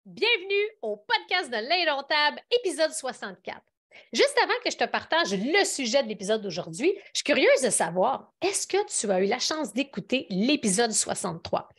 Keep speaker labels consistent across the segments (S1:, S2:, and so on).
S1: Bienvenue au podcast de l'Indomptable, épisode 64. Juste avant que je te partage le sujet de l'épisode d'aujourd'hui, je suis curieuse de savoir, est-ce que tu as eu la chance d'écouter l'épisode 63?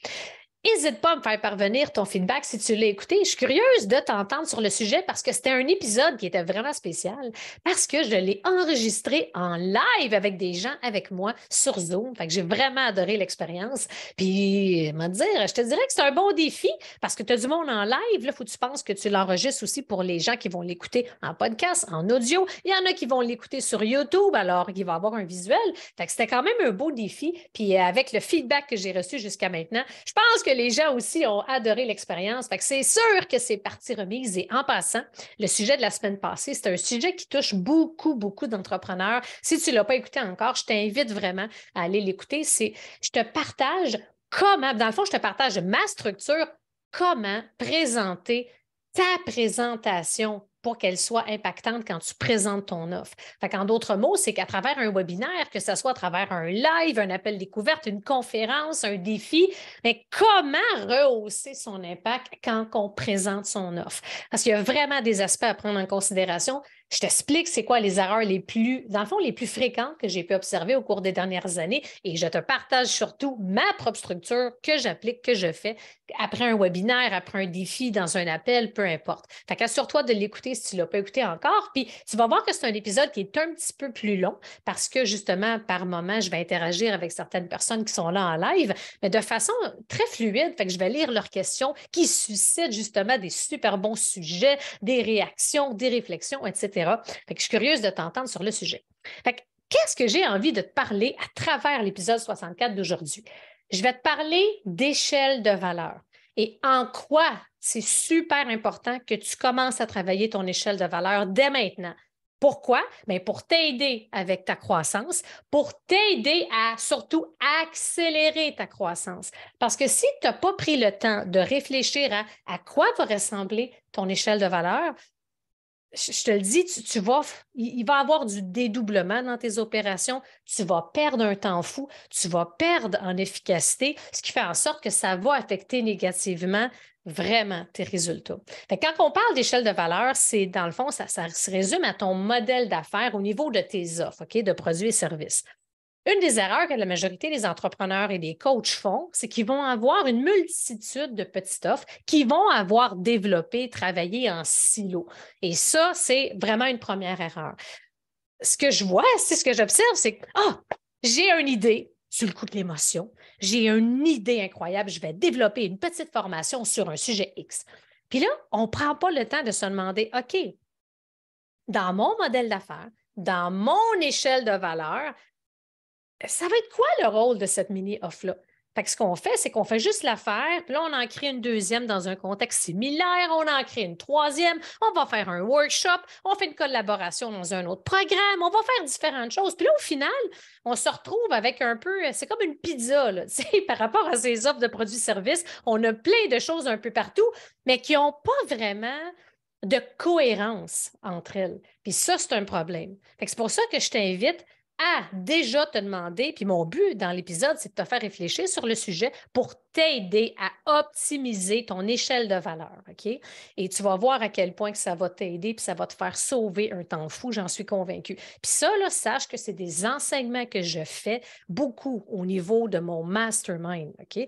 S1: N'hésite pas à me faire parvenir ton feedback si tu l'as écouté. Je suis curieuse de t'entendre sur le sujet parce que c'était un épisode qui était vraiment spécial, parce que je l'ai enregistré en live avec des gens avec moi sur Zoom. Fait que j'ai vraiment adoré l'expérience. Puis, je te dirais que c'est un bon défi parce que tu as du monde en live. Là, il faut que tu penses que tu l'enregistres aussi pour les gens qui vont l'écouter en podcast, en audio. Il y en a qui vont l'écouter sur YouTube, alors il va avoir un visuel. Fait que c'était quand même un beau défi. Puis, avec le feedback que j'ai reçu jusqu'à maintenant, je pense que les gens aussi ont adoré l'expérience. Fait que c'est sûr que c'est partie remise. Et en passant, le sujet de la semaine passée, c'est un sujet qui touche beaucoup, beaucoup d'entrepreneurs. Si tu ne l'as pas écouté encore, je t'invite vraiment à aller l'écouter. Je te partage comment, dans le fond, je te partage ma structure, comment présenter ta présentation pour qu'elle soit impactante quand tu présentes ton offre. En d'autres mots, c'est qu'à travers un webinaire, que ce soit à travers un live, un appel découverte, une conférence, un défi, mais comment rehausser son impact quand on présente son offre? Parce qu'il y a vraiment des aspects à prendre en considération. Je t'explique c'est quoi les erreurs dans le fond, les plus fréquentes que j'ai pu observer au cours des dernières années et je te partage surtout ma propre structure que j'applique, que je fais après un webinaire, après un défi, dans un appel, peu importe. Fait qu'assure-toi de l'écouter si tu ne l'as pas écouté encore. Puis tu vas voir que c'est un épisode qui est un petit peu plus long parce que justement, par moment, je vais interagir avec certaines personnes qui sont là en live, mais de façon très fluide. Fait que je vais lire leurs questions qui suscitent justement des super bons sujets, des réactions, des réflexions, etc. Fait que je suis curieuse de t'entendre sur le sujet. Fait que, qu'est-ce que j'ai envie de te parler à travers l'épisode 64 d'aujourd'hui? Je vais te parler d'échelle de valeur et en quoi c'est super important que tu commences à travailler ton échelle de valeur dès maintenant. Pourquoi? Bien, pour t'aider avec ta croissance, pour t'aider à surtout accélérer ta croissance. Parce que si tu n'as pas pris le temps de réfléchir à quoi va ressembler ton échelle de valeur, je te le dis, il va y avoir du dédoublement dans tes opérations, tu vas perdre un temps fou, tu vas perdre en efficacité, ce qui fait en sorte que ça va affecter négativement vraiment tes résultats. Quand on parle d'échelle de valeur, c'est dans le fond, ça se résume à ton modèle d'affaires au niveau de tes offres, OK, de produits et services. Une des erreurs que la majorité des entrepreneurs et des coachs font, c'est qu'ils vont avoir une multitude de petites offres qu'ils vont avoir développées, travaillées en silo. Et ça, c'est vraiment une première erreur. Ce que je vois, c'est ce que j'observe, c'est que j'ai une idée sur le coup de l'émotion, j'ai une idée incroyable, je vais développer une petite formation sur un sujet X. Puis là, on ne prend pas le temps de se demander, OK, dans mon modèle d'affaires, dans mon échelle de valeur, ça va être quoi le rôle de cette mini-offre-là? Fait que ce qu'on fait, c'est qu'on fait juste la faire, puis là, on en crée une deuxième dans un contexte similaire, on en crée une troisième, on va faire un workshop, on fait une collaboration dans un autre programme, on va faire différentes choses. Puis là, au final, on se retrouve avec un peu, c'est comme une pizza, là, par rapport à ces offres de produits-services. On a plein de choses un peu partout, mais qui n'ont pas vraiment de cohérence entre elles. Puis ça, c'est un problème. Fait que c'est pour ça que je t'invite à déjà te demander, puis mon but dans l'épisode, c'est de te faire réfléchir sur le sujet pour t'aider à optimiser ton échelle de valeur, OK? Et tu vas voir à quel point que ça va t'aider, puis ça va te faire sauver un temps fou, j'en suis convaincue. Puis ça, là, sache que c'est des enseignements que je fais beaucoup au niveau de mon mastermind, OK?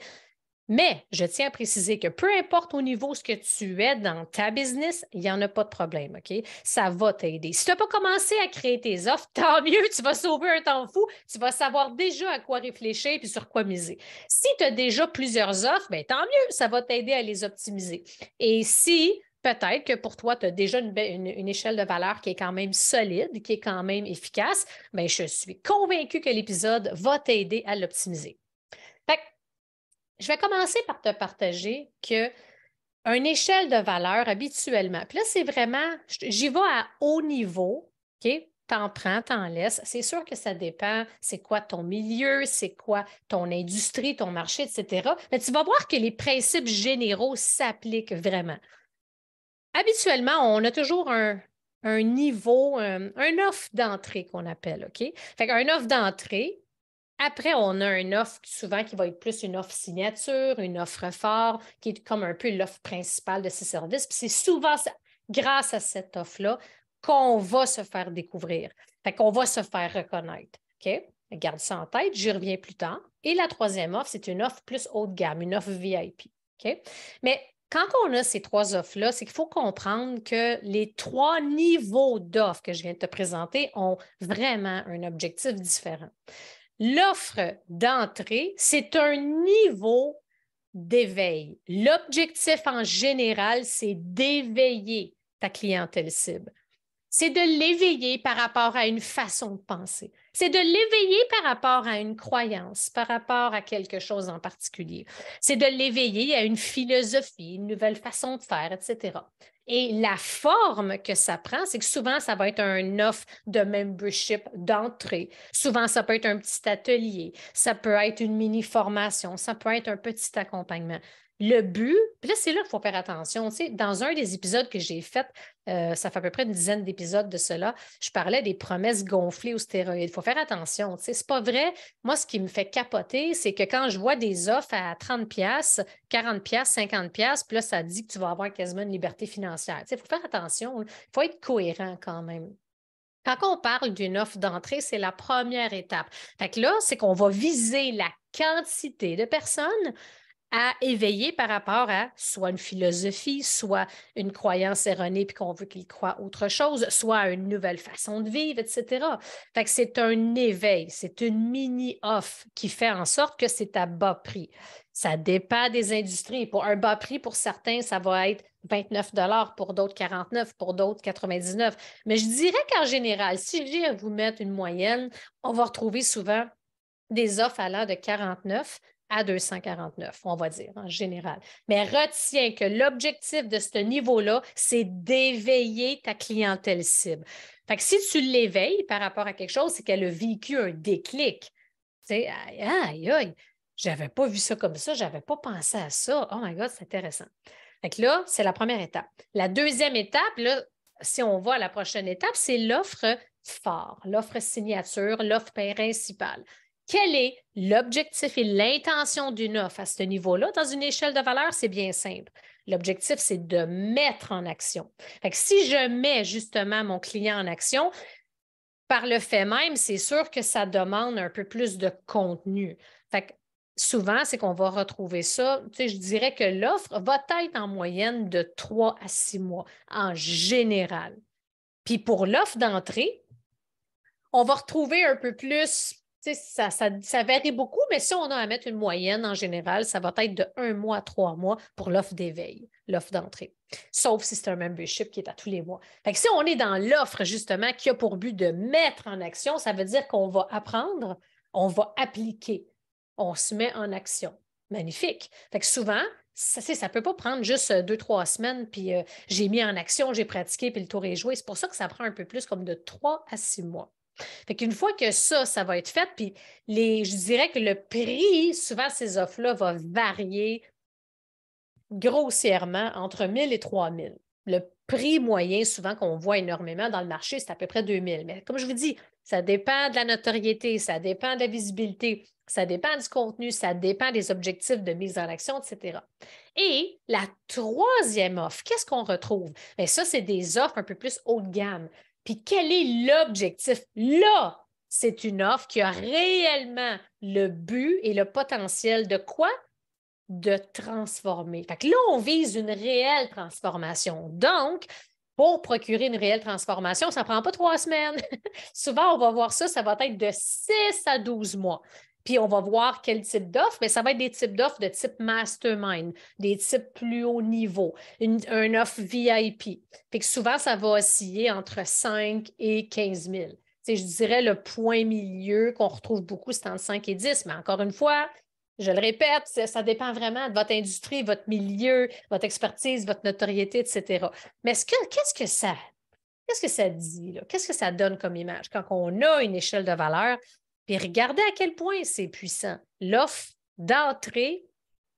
S1: Mais je tiens à préciser que peu importe au niveau ce que tu es dans ta business, il n'y en a pas de problème, OK? Ça va t'aider. Si tu n'as pas commencé à créer tes offres, tant mieux, tu vas sauver un temps fou, tu vas savoir déjà à quoi réfléchir et sur quoi miser. Si tu as déjà plusieurs offres, bien, tant mieux, ça va t'aider à les optimiser. Et si peut-être que pour toi, tu as déjà une échelle de valeur qui est quand même solide, qui est quand même efficace, bien, je suis convaincue que l'épisode va t'aider à l'optimiser. Fait que je vais commencer par te partager que une échelle de valeur habituellement, puis là, c'est vraiment, j'y vais à haut niveau, OK? T'en prends, t'en laisses. C'est sûr que ça dépend, c'est quoi ton milieu, c'est quoi ton industrie, ton marché, etc. Mais tu vas voir que les principes généraux s'appliquent vraiment. Habituellement, on a toujours un niveau, un offre d'entrée qu'on appelle, OK? Fait qu'un offre d'entrée, Après, on a une offre souvent qui va être plus une offre signature, une offre phare, qui est comme un peu l'offre principale de ces services. Puis c'est souvent grâce à cette offre-là qu'on va se faire découvrir. Fait qu'on va se faire reconnaître. OK? Garde ça en tête, j'y reviens plus tard. Et la troisième offre, c'est une offre plus haut de gamme, une offre VIP. OK? Mais quand on a ces trois offres-là, c'est qu'il faut comprendre que les trois niveaux d'offres que je viens de te présenter ont vraiment un objectif différent. L'offre d'entrée, c'est un niveau d'éveil. L'objectif en général, c'est d'éveiller ta clientèle cible. C'est de l'éveiller par rapport à une façon de penser. C'est de l'éveiller par rapport à une croyance, par rapport à quelque chose en particulier. C'est de l'éveiller à une philosophie, une nouvelle façon de faire, etc. Et la forme que ça prend, c'est que souvent, ça va être un offre de membership d'entrée. Souvent, ça peut être un petit atelier, ça peut être une mini-formation, ça peut être un petit accompagnement. Le but, puis là, c'est là qu'il faut faire attention. Tu sais, dans un des épisodes que j'ai fait, ça fait à peu près une dizaine d'épisodes de cela, je parlais des promesses gonflées aux stéroïdes. Il faut faire attention. Tu sais, c'est pas vrai. Moi, ce qui me fait capoter, c'est que quand je vois des offres à 30$, 40$, 50$, puis là, ça dit que tu vas avoir quasiment une liberté financière. Tu sais, il faut faire attention. Il faut être cohérent quand même. Quand on parle d'une offre d'entrée, c'est la première étape. Fait que là, c'est qu'on va viser la quantité de personnes à éveiller par rapport à soit une philosophie, soit une croyance erronée puis qu'on veut qu'ils croient autre chose, soit à une nouvelle façon de vivre, etc. Fait que c'est un éveil, c'est une mini-offre qui fait en sorte que c'est à bas prix. Ça dépend des industries. Pour un bas prix, pour certains, ça va être 29$, pour d'autres 49$, pour d'autres 99$. Mais je dirais qu'en général, si j'ai à vous mettre une moyenne, on va retrouver souvent des offres allant de 49 à 249, on va dire, en général. Mais retiens que l'objectif de ce niveau-là, c'est d'éveiller ta clientèle cible. Fait que si tu l'éveilles par rapport à quelque chose, c'est qu'elle a vécu un déclic. Tu sais, aïe, aïe, aïe, j'avais pas vu ça comme ça, j'avais pas pensé à ça. Oh my God, c'est intéressant. Fait que là, c'est la première étape. La deuxième étape, là, si on va à la prochaine étape, c'est l'offre phare, l'offre signature, l'offre principale. Quel est l'objectif et l'intention d'une offre à ce niveau-là? Dans une échelle de valeur, c'est bien simple. L'objectif, c'est de mettre en action. Fait que si je mets justement mon client en action, par le fait même, c'est sûr que ça demande un peu plus de contenu. Fait que souvent, c'est qu'on va retrouver ça. Tu sais, je dirais que l'offre va être en moyenne de 3 à 6 mois en général. Puis pour l'offre d'entrée, on va retrouver un peu plus, tu sais, ça varie beaucoup, mais si on a à mettre une moyenne en général, ça va être de 1 mois à 3 mois pour l'offre d'éveil, l'offre d'entrée. Sauf si c'est un membership qui est à tous les mois. Fait que si on est dans l'offre, justement, qui a pour but de mettre en action, ça veut dire qu'on va apprendre, on va appliquer, on se met en action. Magnifique. Fait que souvent, ça ne peut pas prendre juste 2-3 semaines, puis j'ai mis en action, j'ai pratiqué, puis le tour est joué. C'est pour ça que ça prend un peu plus comme de 3 à 6 mois. Fait qu'une fois que ça va être fait, puis je dirais que le prix, souvent, ces offres-là va varier grossièrement entre 1 000 et 3 000. Le prix moyen, souvent, qu'on voit énormément dans le marché, c'est à peu près 2 000. Mais comme je vous dis, ça dépend de la notoriété, ça dépend de la visibilité, ça dépend du contenu, ça dépend des objectifs de mise en action, etc. Et la troisième offre, qu'est-ce qu'on retrouve? Bien, ça, c'est des offres un peu plus haut de gamme. Puis quel est l'objectif? Là, c'est une offre qui a réellement le but et le potentiel de quoi? De transformer. Fait que là, on vise une réelle transformation. Donc, pour procurer une réelle transformation, ça ne prend pas 3 semaines. Souvent, on va voir ça, ça va être de 6 à 12 mois. Puis, on va voir quel type d'offre, mais ça va être des types d'offres de type mastermind, des types plus haut niveau, une offre VIP. Fait que souvent, ça va osciller entre 5 et 15 000. Je dirais le point milieu qu'on retrouve beaucoup, c'est entre 5 et 10, mais encore une fois, je le répète, ça dépend vraiment de votre industrie, votre milieu, votre expertise, votre notoriété, etc. Mais qu'est-ce que ça dit, là? Qu'est-ce que ça donne comme image quand on a une échelle de valeur? Puis regardez à quel point c'est puissant. L'offre d'entrée,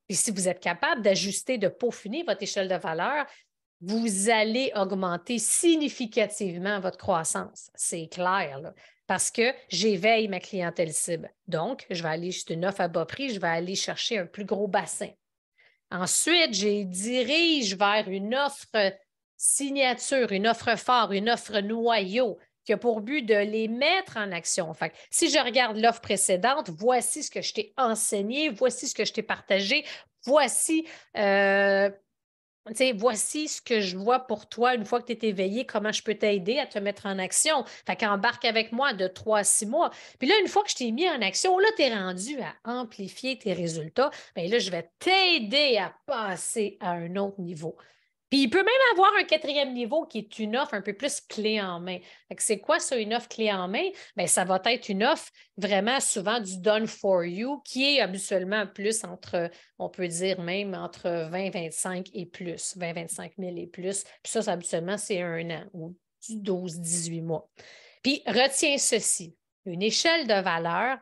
S1: puis si vous êtes capable d'ajuster, de peaufiner votre échelle de valeur, vous allez augmenter significativement votre croissance. C'est clair, là. parce que j'éveille ma clientèle cible. Donc, je vais aller, c'est une offre à bas prix, je vais aller chercher un plus gros bassin. Ensuite, je dirige vers une offre signature, une offre phare, une offre noyau qui a pour but de les mettre en action. Fait que si je regarde l'offre précédente, voici ce que je t'ai enseigné, voici ce que je t'ai partagé, voici voici ce que je vois pour toi une fois que tu es éveillé, comment je peux t'aider à te mettre en action. Fait qu'embarque avec moi de 3 à 6 mois. Puis là, une fois que je t'ai mis en action, là, tu es rendu à amplifier tes résultats. Bien là, je vais t'aider à passer à un autre niveau. Puis il peut même avoir un quatrième niveau qui est une offre un peu plus clé en main. Fait que c'est quoi ça, une offre clé en main? Bien, ça va être une offre vraiment souvent du done for you qui est habituellement plus entre, on peut dire même entre 20-25 et plus, 20-25 000 et plus. Puis ça habituellement, c'est un an ou 12-18 mois. Puis retiens ceci, une échelle de valeur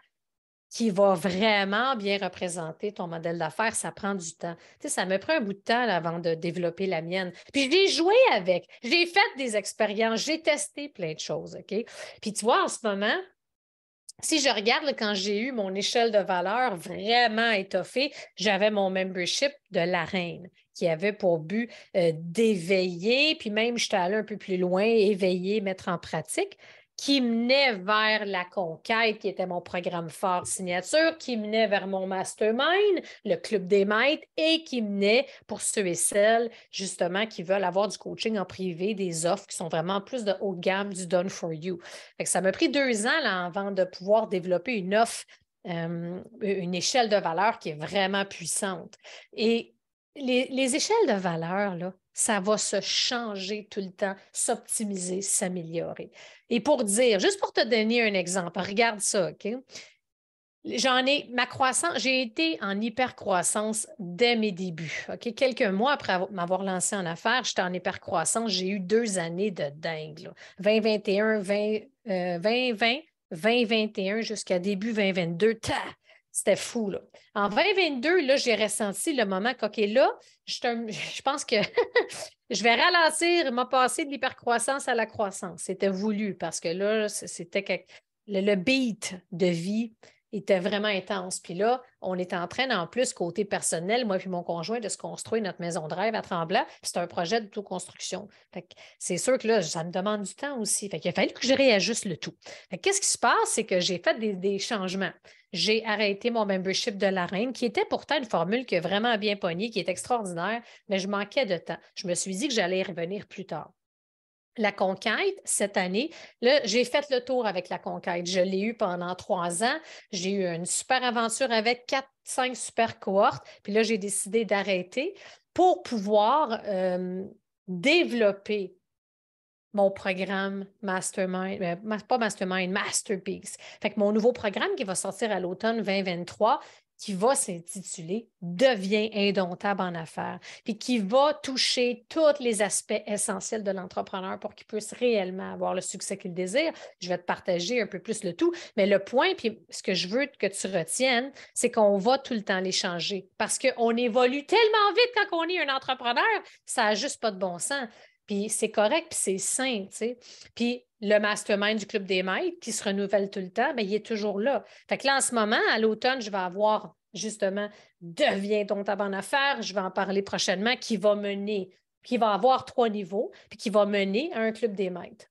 S1: qui va vraiment bien représenter ton modèle d'affaires, ça prend du temps. Tu sais, ça me prend un bout de temps là, avant de développer la mienne. Puis j'ai joué avec, j'ai fait des expériences, j'ai testé plein de choses, OK? Puis tu vois, en ce moment, si je regarde là, quand j'ai eu mon échelle de valeur vraiment étoffée, j'avais mon membership de la reine qui avait pour but d'éveiller, puis même j'étais allée un peu plus loin, éveiller, mettre en pratique, qui menait vers la conquête, qui était mon programme phare signature, qui menait vers mon mastermind, le club des maîtres, et qui menait pour ceux et celles, justement, qui veulent avoir du coaching en privé, des offres qui sont vraiment plus de haut de gamme, du done for you. Fait que ça m'a pris 2 ans là, avant de pouvoir développer une offre, une échelle de valeur qui est vraiment puissante. Et les échelles de valeur, là, ça va se changer tout le temps, s'optimiser, s'améliorer. Et pour dire, juste pour te donner un exemple, regarde ça, OK? Ma croissance, j'ai été en hypercroissance dès mes débuts. OK? Quelques mois après m'avoir lancé en affaires, j'étais en hypercroissance. J'ai eu 2 années de dingue. Là. 2021, 2020, 2021 jusqu'à début 2022. C'était fou. Là. En 2022, là, j'ai ressenti le moment OK, là, je pense que je vais ralentir, m'a passé de l'hypercroissance à la croissance. C'était voulu parce que là, c'était le beat de vie était vraiment intense. Puis là, on est en train, en plus, côté personnel, moi et mon conjoint, de se construire notre maison de rêve à Tremblant. Puis c'est un projet d'autoconstruction. Fait que c'est sûr que là, ça me demande du temps aussi. Fait qu'il a fallu que je réajuste le tout. Fait que qu'est-ce qui se passe? C'est que j'ai fait des changements. J'ai arrêté mon membership de la Reine, qui était pourtant une formule qui a vraiment bien pogné, qui est extraordinaire, mais je manquais de temps. Je me suis dit que j'allais y revenir plus tard. La conquête, cette année, là, j'ai fait le tour avec la conquête. Je l'ai eu pendant 3 ans. J'ai eu une super aventure avec 4-5 super cohortes. Puis là, j'ai décidé d'arrêter pour pouvoir développer mon programme Mastermind, pas Mastermind, Masterpiece. Fait que mon nouveau programme qui va sortir à l'automne 2023, qui va s'intituler Deviens indomptable en affaires, puis qui va toucher tous les aspects essentiels de l'entrepreneur pour qu'il puisse réellement avoir le succès qu'il désire. Je vais te partager un peu plus le tout, mais le point, puis ce que je veux que tu retiennes, c'est qu'on va tout le temps les changer parce qu'on évolue tellement vite quand on est un entrepreneur, ça n'a juste pas de bon sens. Puis c'est correct, puis c'est sain, tu sais. Puis le mastermind du Club des maîtres qui se renouvelle tout le temps, bien, il est toujours là. Fait que là, en ce moment, à l'automne, je vais avoir justement Deviens ton tabac en affaires. Je vais en parler prochainement, qui va mener, qui va avoir 3 niveaux, puis qui va mener à un Club des maîtres.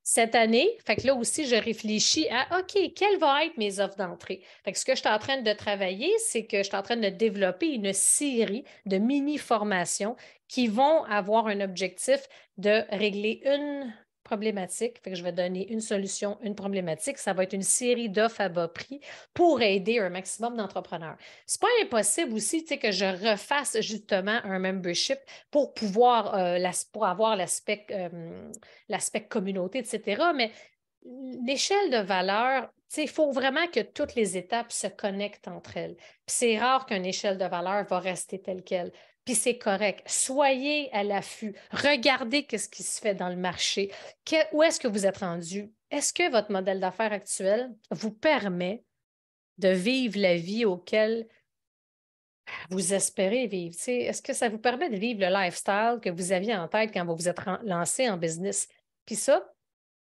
S1: Cette année, fait que là aussi, je réfléchis à OK, quelles vont être mes offres d'entrée? Fait que ce que je suis en train de travailler, c'est que je suis en train de développer une série de mini-formations qui vont avoir un objectif de régler une problématique. Fait que je vais donner une solution, une problématique. Ça va être une série d'offres à bas prix pour aider un maximum d'entrepreneurs. C'est pas impossible aussi que je refasse justement un membership pour pouvoir pour avoir l'aspect communauté, etc. Mais l'échelle de valeur, il faut vraiment que toutes les étapes se connectent entre elles. Puis c'est rare qu'une échelle de valeur va rester telle qu'elle. Puis c'est correct. Soyez à l'affût. Regardez ce qui se fait dans le marché. Où est-ce que vous êtes rendu? Est-ce que votre modèle d'affaires actuel vous permet de vivre la vie auquel vous espérez vivre? Est-ce que ça vous permet de vivre le lifestyle que vous aviez en tête quand vous vous êtes lancé en business? Puis ça,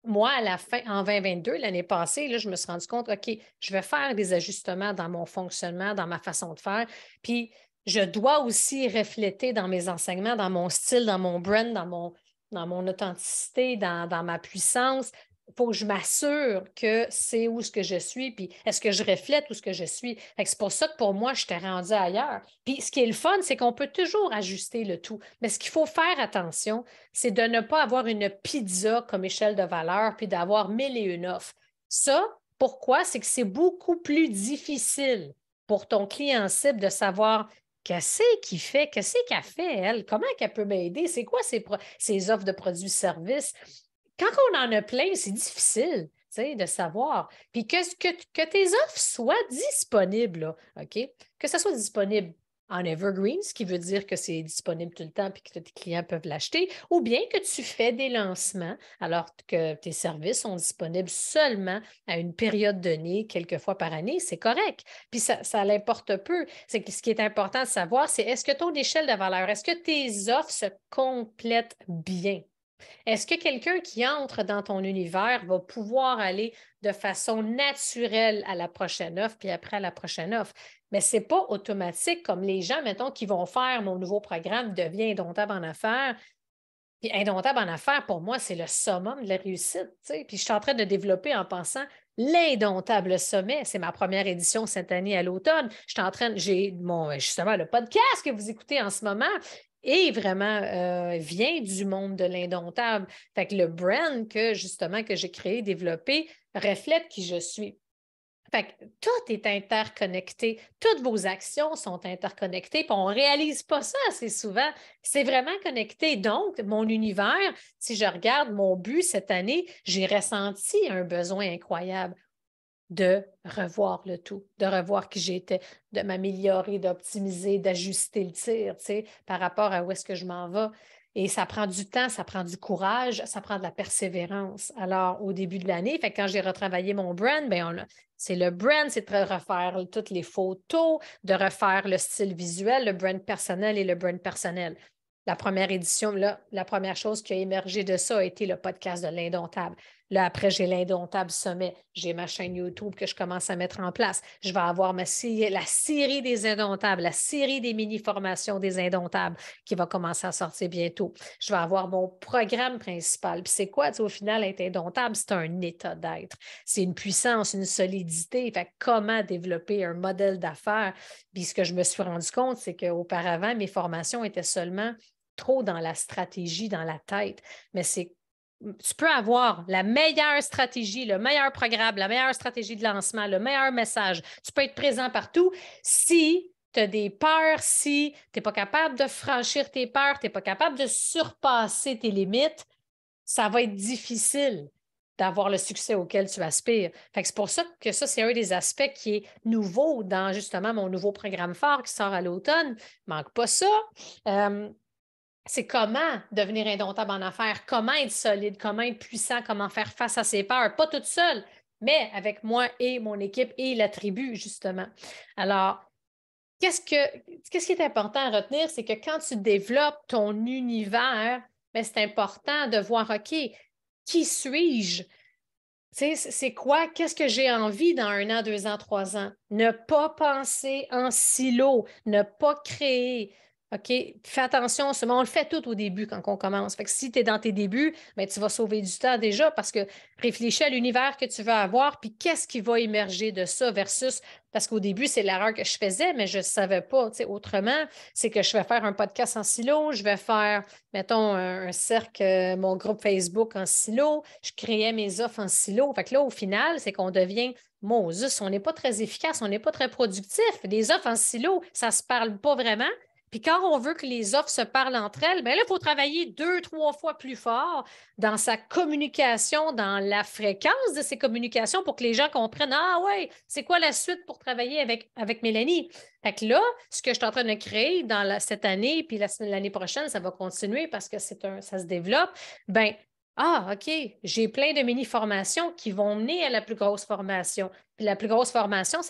S1: moi, à la fin, en 2022, l'année passée, là, je me suis rendu compte, OK, je vais faire des ajustements dans mon fonctionnement, dans ma façon de faire. Puis, je dois aussi refléter dans mes enseignements, dans mon style, dans mon brand, dans mon authenticité, dans ma puissance. Il faut que je m'assure que c'est où ce que je suis, puis est-ce que je reflète où ce que je suis. Fait que c'est pour ça que pour moi, je t'ai rendu ailleurs. Puis ce qui est le fun, c'est qu'on peut toujours ajuster le tout. Mais ce qu'il faut faire attention, c'est de ne pas avoir une pizza comme échelle de valeur, puis d'avoir mille et une offres. Ça, pourquoi? C'est que c'est beaucoup plus difficile pour ton client cible de savoir qu'est-ce qu'il fait, qu'est-ce qu'elle fait, elle, comment elle peut m'aider, c'est quoi ses offres de produits-services. Quand on en a plein, c'est difficile, tu sais, de savoir. Puis que tes offres soient disponibles, là, OK? Que ça soit disponible en evergreen, ce qui veut dire que c'est disponible tout le temps et que tes clients peuvent l'acheter, ou bien que tu fais des lancements alors que tes services sont disponibles seulement à une période donnée, quelques fois par année, c'est correct. Puis ça l'importe peu. C'est que ce qui est important de savoir, c'est est-ce que ton échelle de valeur, est-ce que tes offres se complètent bien? Est-ce que quelqu'un qui entre dans ton univers va pouvoir aller de façon naturelle à la prochaine offre, puis après à la prochaine offre? Mais ce n'est pas automatique comme les gens, mettons, qui vont faire mon nouveau programme Deviens indomptable en affaires. Puis indomptable en affaires, pour moi, c'est le summum de la réussite. T'sais. Puis je suis en train de développer en pensant l'indomptable sommet. C'est ma première édition cette année à l'automne. J'ai justement le podcast que vous écoutez en ce moment et vraiment vient du monde de l'indomptable. Fait que le brand que j'ai créé, développé, reflète qui je suis. Fait que tout est interconnecté. Toutes vos actions sont interconnectées, puis on ne réalise pas ça assez souvent. C'est vraiment connecté. Donc, mon univers, si je regarde mon but cette année, j'ai ressenti un besoin incroyable de revoir le tout, de revoir qui j'étais, de m'améliorer, d'optimiser, d'ajuster le tir, tu sais, par rapport à où est-ce que je m'en vais. Et ça prend du temps, ça prend du courage, ça prend de la persévérance. Alors, au début de l'année, fait quand j'ai retravaillé mon brand, c'est le brand, c'est de refaire toutes les photos, de refaire le style visuel, le brand personnel et le brand personnel. La première édition, là, la première chose qui a émergé de ça a été le podcast de l'Indomptable. Là, après, j'ai l'Indomptable Sommet. J'ai ma chaîne YouTube que je commence à mettre en place. Je vais avoir la série des Indomptables, la série des mini-formations des Indomptables qui va commencer à sortir bientôt. Je vais avoir mon programme principal. Puis c'est quoi, au final, être indomptable? C'est un état d'être. C'est une puissance, une solidité. Fait comment développer un modèle d'affaires? Puis ce que je me suis rendu compte, c'est qu'auparavant, mes formations étaient seulement trop dans la stratégie, dans la tête. Mais tu peux avoir la meilleure stratégie, le meilleur programme, la meilleure stratégie de lancement, le meilleur message. Tu peux être présent partout si tu as des peurs, si tu n'es pas capable de franchir tes peurs, tu n'es pas capable de surpasser tes limites, ça va être difficile d'avoir le succès auquel tu aspires. Fait que c'est pour ça que ça, c'est un des aspects qui est nouveau dans justement mon nouveau programme phare qui sort à l'automne. Manque pas ça. C'est comment devenir indomptable en affaires, comment être solide, comment être puissant, comment faire face à ses peurs, pas toute seule, mais avec moi et mon équipe et la tribu, justement. Alors, qu'est-ce qui est important à retenir, c'est que quand tu développes ton univers, bien, c'est important de voir, OK, qui suis-je? C'est quoi? Qu'est-ce que j'ai envie dans 1 an, 2 ans, 3 ans? Ne pas penser en silo, ne pas créer. OK? Fais attention, on le fait tout au début quand on commence. Fait que si tu es dans tes débuts, bien, tu vas sauver du temps déjà parce que réfléchis à l'univers que tu veux avoir, puis qu'est-ce qui va émerger de ça versus parce qu'au début, c'est l'erreur que je faisais, mais je ne savais pas. Autrement, c'est que je vais faire un podcast en silo, je vais faire, mettons, un cercle, mon groupe Facebook en silo, je créais mes offres en silo. Fait que là, au final, c'est qu'on devient, Moses, on n'est pas très efficace, on n'est pas très productif. Les offres en silo, ça ne se parle pas vraiment. Puis quand on veut que les offres se parlent entre elles, bien là, il faut travailler 2, 3 fois plus fort dans sa communication, dans la fréquence de ces communications pour que les gens comprennent, ah ouais, c'est quoi la suite pour travailler avec Mélanie? Fait que là, ce que je suis en train de créer dans cette année, puis l'année prochaine, ça va continuer parce que ça se développe, bien, Ah, OK, j'ai plein de mini-formations qui vont mener à la plus grosse formation. Puis la plus grosse formation,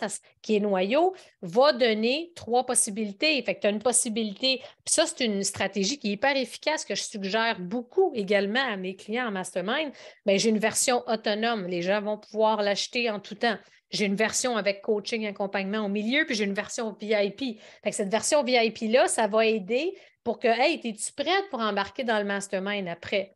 S1: qui est noyau, va donner 3 possibilités. Fait que tu as une possibilité. Puis ça, c'est une stratégie qui est hyper efficace que je suggère beaucoup également à mes clients en mastermind. Bien, j'ai une version autonome. Les gens vont pouvoir l'acheter en tout temps. J'ai une version avec coaching, accompagnement au milieu, puis j'ai une version VIP. Fait que cette version VIP-là, ça va aider pour que, hey, es-tu prête pour embarquer dans le mastermind après?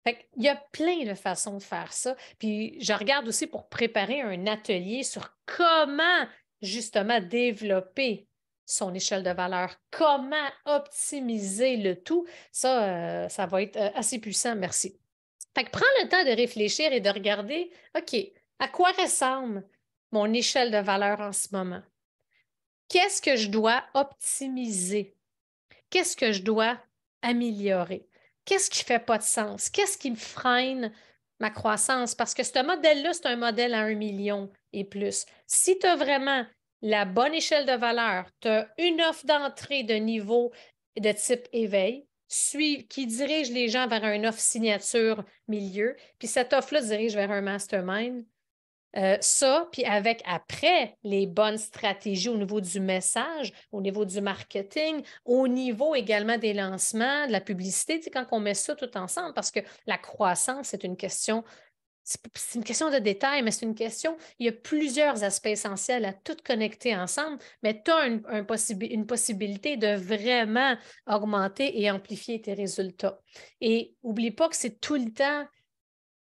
S1: Fait qu'il y a plein de façons de faire ça. Puis je regarde aussi pour préparer un atelier sur comment justement développer son échelle de valeur, comment optimiser le tout. Ça va être assez puissant, merci. Fait que prends le temps de réfléchir et de regarder, OK, à quoi ressemble mon échelle de valeur en ce moment? Qu'est-ce que je dois optimiser? Qu'est-ce que je dois améliorer? Qu'est-ce qui ne fait pas de sens? Qu'est-ce qui me freine ma croissance? Parce que ce modèle-là, c'est un modèle à 1 million et plus. Si tu as vraiment la bonne échelle de valeur, tu as une offre d'entrée de niveau de type éveil, qui dirige les gens vers une offre signature milieu, puis cette offre-là dirige vers un mastermind, ça, puis avec après les bonnes stratégies au niveau du message, au niveau du marketing, au niveau également des lancements, de la publicité, tu sais, quand on met ça tout ensemble, parce que la croissance, c'est une question de détail, mais c'est une question, il y a plusieurs aspects essentiels à tout connecter ensemble, mais tu as une possibilité de vraiment augmenter et amplifier tes résultats. Et n'oublie pas que c'est tout le temps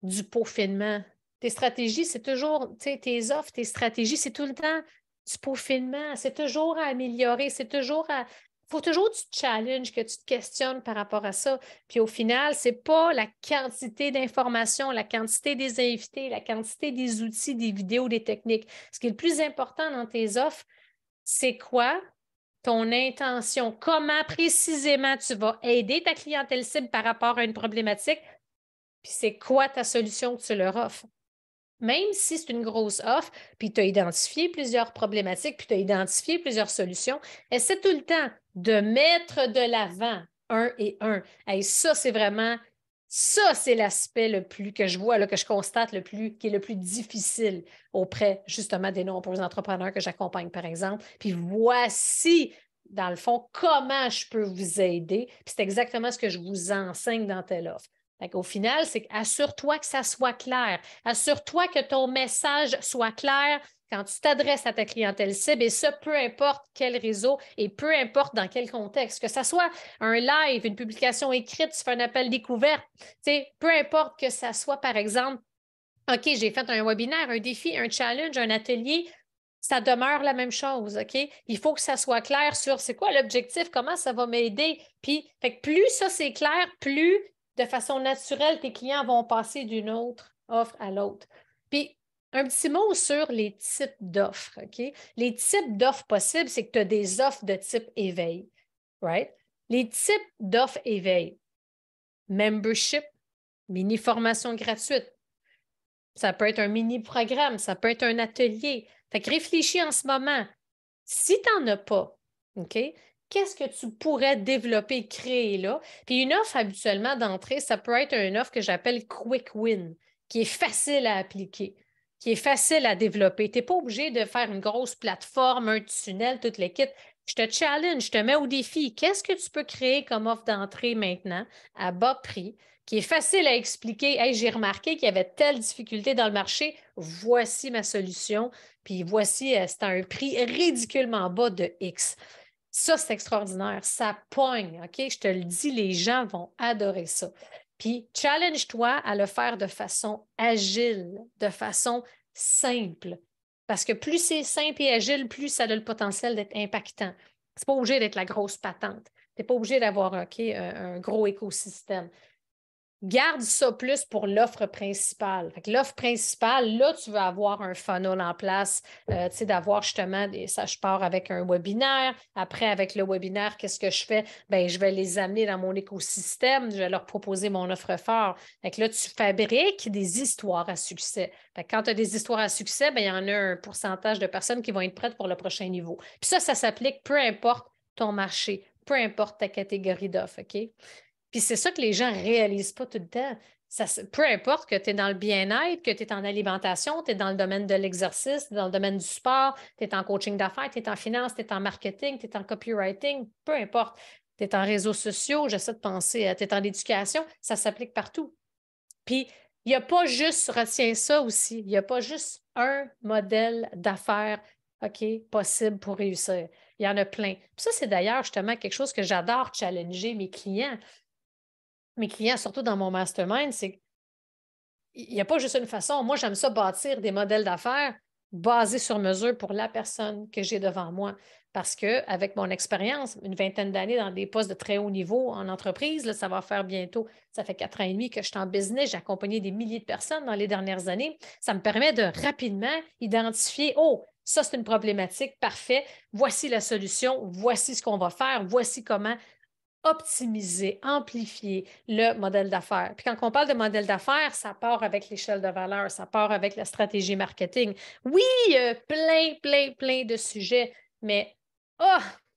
S1: du peaufinement. Tes stratégies, c'est toujours, tu sais, tes offres, tes stratégies, c'est tout le temps du peaufinement. C'est toujours à améliorer. Il faut toujours que tu te challenges, que tu te questionnes par rapport à ça. Puis au final, c'est pas la quantité d'informations, la quantité des invités, la quantité des outils, des vidéos, des techniques. Ce qui est le plus important dans tes offres, c'est quoi? Ton intention, comment précisément tu vas aider ta clientèle cible par rapport à une problématique, puis c'est quoi ta solution que tu leur offres. Même si c'est une grosse offre, puis tu as identifié plusieurs problématiques, puis tu as identifié plusieurs solutions, essaie tout le temps de mettre de l'avant un et un. Hey, ça, c'est l'aspect le plus que je vois, là, que je constate qui est le plus difficile auprès justement des nombreux entrepreneurs que j'accompagne, par exemple. Puis voici, dans le fond, comment je peux vous aider. Puis c'est exactement ce que je vous enseigne dans telle offre. Au final, c'est assure-toi que ça soit clair. Assure-toi que ton message soit clair quand tu t'adresses à ta clientèle cible, et ça, peu importe quel réseau et peu importe dans quel contexte, que ce soit un live, une publication écrite, tu fais un appel découverte, peu importe que ça soit, par exemple, OK, j'ai fait un webinaire, un défi, un challenge, un atelier, ça demeure la même chose, OK? Il faut que ça soit clair sur c'est quoi l'objectif, comment ça va m'aider. Puis, fait que plus ça c'est clair, plus de façon naturelle, tes clients vont passer d'une autre offre à l'autre. Puis, un petit mot sur les types d'offres, OK? Les types d'offres possibles, c'est que tu as des offres de type éveil, right? Les types d'offres éveil, membership, mini-formation gratuite, ça peut être un mini-programme, ça peut être un atelier. Fait que réfléchis en ce moment. Si tu n'en as pas, OK, qu'est-ce que tu pourrais développer, créer là? Puis une offre habituellement d'entrée, ça peut être une offre que j'appelle Quick Win, qui est facile à appliquer, qui est facile à développer. Tu n'es pas obligé de faire une grosse plateforme, un tunnel, toute l'équipe. Je te challenge, je te mets au défi. Qu'est-ce que tu peux créer comme offre d'entrée maintenant à bas prix, qui est facile à expliquer? Hey, j'ai remarqué qu'il y avait telle difficulté dans le marché. Voici ma solution. Puis voici, c'est à un prix ridiculement bas de X. Ça, c'est extraordinaire. Ça pogne, OK? Je te le dis, les gens vont adorer ça. Puis challenge-toi à le faire de façon agile, de façon simple. Parce que plus c'est simple et agile, plus ça a le potentiel d'être impactant. C'est pas obligé d'être la grosse patente. Tu n'es pas obligé d'avoir un gros écosystème. Garde ça plus pour l'offre principale. Fait que l'offre principale, là, tu veux avoir un funnel en place, tu sais, d'avoir justement ça, je pars avec un webinaire. Après, avec le webinaire, qu'est-ce que je fais? Bien, je vais les amener dans mon écosystème, je vais leur proposer mon offre fort. Fait que là, tu fabriques des histoires à succès. Fait que quand tu as des histoires à succès, bien, il y en a un pourcentage de personnes qui vont être prêtes pour le prochain niveau. Puis ça s'applique peu importe ton marché, peu importe ta catégorie d'offre, OK? Puis c'est ça que les gens ne réalisent pas tout le temps. peu importe que tu es dans le bien-être, que tu es en alimentation, tu es dans le domaine de l'exercice, dans le domaine du sport, tu es en coaching d'affaires, tu es en finance, tu es en marketing, tu es en copywriting, peu importe. Tu es en réseaux sociaux, j'essaie de penser, tu es en éducation, ça s'applique partout. Puis, il n'y a pas juste, retiens ça aussi, il n'y a pas juste un modèle d'affaires, OK, possible pour réussir. Il y en a plein. Puis ça, c'est d'ailleurs justement quelque chose que j'adore challenger mes clients. Mes clients, surtout dans mon mastermind, c'est qu'il n'y a pas juste une façon. Moi, j'aime ça bâtir des modèles d'affaires basés sur mesure pour la personne que j'ai devant moi. Parce qu'avec mon expérience, une vingtaine d'années dans des postes de très haut niveau en entreprise, là, ça va faire bientôt, ça fait 4 ans et demi que je suis en business, j'ai accompagné des milliers de personnes dans les dernières années. Ça me permet de rapidement identifier, oh, ça c'est une problématique, parfait, voici la solution, voici ce qu'on va faire, voici comment optimiser, amplifier le modèle d'affaires. Puis quand on parle de modèle d'affaires, ça part avec l'échelle de valeur, ça part avec la stratégie marketing. Oui, plein de sujets, mais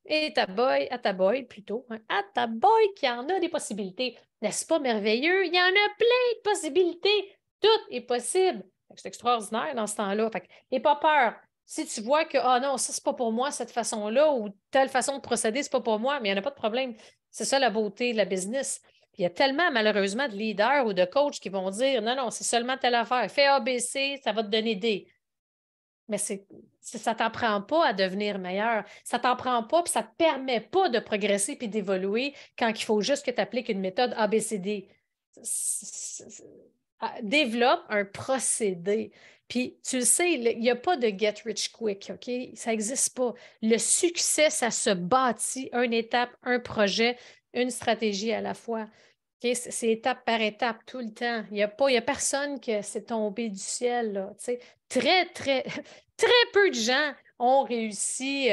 S1: et à ta boy plutôt, hein, à ta boy qui en a des possibilités. N'est-ce pas merveilleux? Il y en a plein de possibilités. Tout est possible. C'est extraordinaire dans ce temps-là. N'aie pas peur. Si tu vois que, ah non, ça, c'est pas pour moi, cette façon-là, ou telle façon de procéder, c'est pas pour moi, mais il n'y en a pas de problème. C'est ça la beauté de la business. Puis il y a tellement, malheureusement, de leaders ou de coachs qui vont dire, non, c'est seulement telle affaire. Fais ABC, ça va te donner D. Mais ça ne t'apprend pas à devenir meilleur. Ça ne t'apprend pas, puis ça ne te permet pas de progresser puis d'évoluer quand il faut juste que tu appliques une méthode ABCD. Développe un procédé. Puis, tu le sais, il n'y a pas de get rich quick, OK? Ça n'existe pas. Le succès, ça se bâtit une étape, un projet, une stratégie à la fois. Okay? C'est étape par étape, tout le temps. Il n'y a personne qui s'est tombé du ciel, là, tu sais. Très peu de gens ont réussi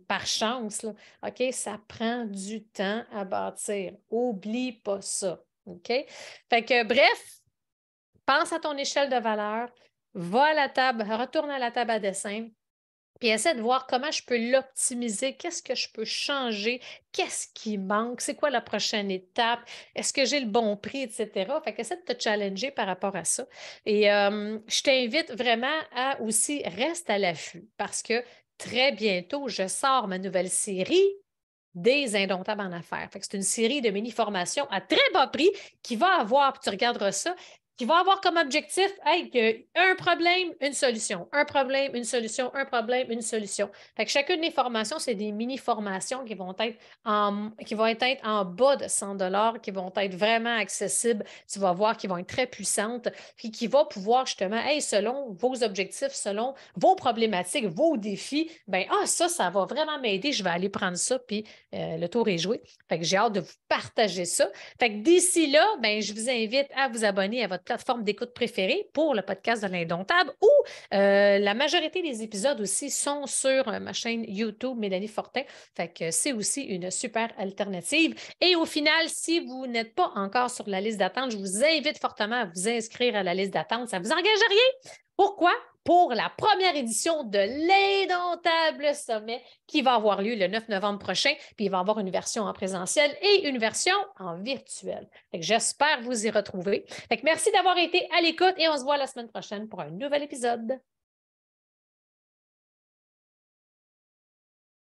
S1: par chance, là. OK? Ça prend du temps à bâtir. Oublie pas ça. OK? Fait que, bref, pense à ton échelle de valeur, va à la table, retourne à la table à dessin, puis essaie de voir comment je peux l'optimiser, qu'est-ce que je peux changer, qu'est-ce qui manque, c'est quoi la prochaine étape, est-ce que j'ai le bon prix, etc. Fait qu'essaie de te challenger par rapport à ça. Et je t'invite vraiment à aussi rester à l'affût parce que très bientôt, je sors ma nouvelle série des Indomptables en affaires. Fait que c'est une série de mini-formations à très bas prix qui va avoir, puis tu regarderas ça, qui va avoir comme objectif, hey, un problème, une solution. Un problème, une solution, un problème, une solution. Fait que chacune des formations, c'est des mini-formations qui vont être en bas de 100 $, qui vont être vraiment accessibles. Tu vas voir qu'ils vont être très puissantes, puis qui vont pouvoir justement, hey, selon vos objectifs, selon vos problématiques, vos défis, ça va vraiment m'aider. Je vais aller prendre ça, puis le tour est joué. Fait que j'ai hâte de vous partager ça. Fait que d'ici là, je vous invite à vous abonner à votre plateforme d'écoute préférée pour le podcast de l'Indomptable ou la majorité des épisodes aussi sont sur ma chaîne YouTube Mélanie Fortin. Fait que c'est aussi une super alternative. Et au final, si vous n'êtes pas encore sur la liste d'attente, je vous invite fortement à vous inscrire à la liste d'attente. Ça ne vous engage à rien. Pourquoi? Pour la première édition de l'Indomptable Sommet qui va avoir lieu le 9 novembre prochain. Puis il va y avoir une version en présentiel et une version en virtuel. J'espère vous y retrouver. Merci d'avoir été à l'écoute et on se voit la semaine prochaine pour un nouvel épisode.